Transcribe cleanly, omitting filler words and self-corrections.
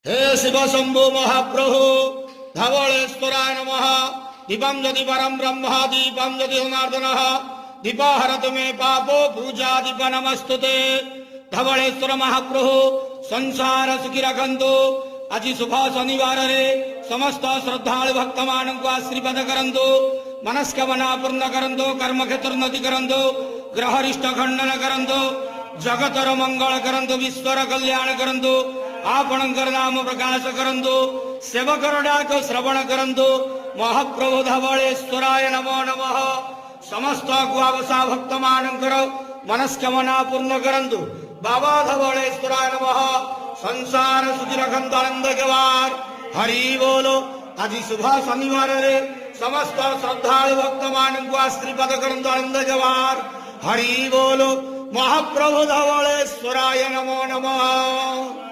हे शिव शंभो महाप्रभु धवलेश्वराय नमः। दीपम यदि परम ब्रह्म दीपम यदि जनार्दनः दीपहरत मे पापो पूजा दीप नमस्तुते। धवलेश्वर महाप्रभु संसार सुखी रखंतु। आज शुभ शनिवार रे समस्त श्रद्धालु भक्त मान को आशीर्वाद करंतु। मनस्कामना पूर्ण करंतु। कर्म क्षेत्र उन्नति करंतु। ग्रहरिष्ट खंडन करंतु। जगतर मंगल करंतु। विश्वर कल्याण करंतु। आपणकर नाम प्रकाश करंतु। सेवकर डाक श्रवण करंतु। महाप्रभु धवलेश्वराय नमो नमः। समस्त गुआवसा भक्त मानकर मनस्कामना पूर्ण करंतु। बाबा धवलेश्वराय नमः। संसार सुखी रखंतु आनंद केवार हरि बोलो। आज शुभ शनिवार रे समस्त श्रद्धालु भक्त मान को आशीर्वाद करंतु आनंद केवार हरि बोलो। महाप्रभु धवलेश्वराय नमो नमः।